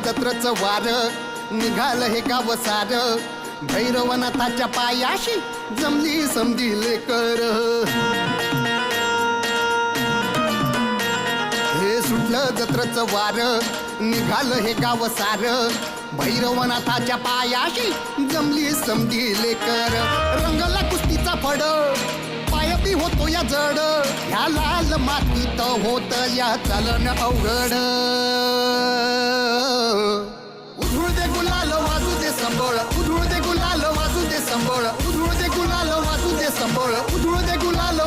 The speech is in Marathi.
जत्रच वार निघालं हे गाव सार भैरवनाथाच्या पायाशी जमली समधी लेकर हे सुटलं जत्रच वार निघालं हे गाव सार भैरवनाथाच्या पायाशी जमली समधी लेकर रंगला कुस्तीचा फड पायपी होतो या जड ह्या लाल मातीत होत या चालन अवघड उधळू दे गुलाल वाजू दे संबळ उधळू दे गुलाल वाजू दे संबळ उधळू दे गुलाल वाजू दे संबळ उधळू दे गुलाल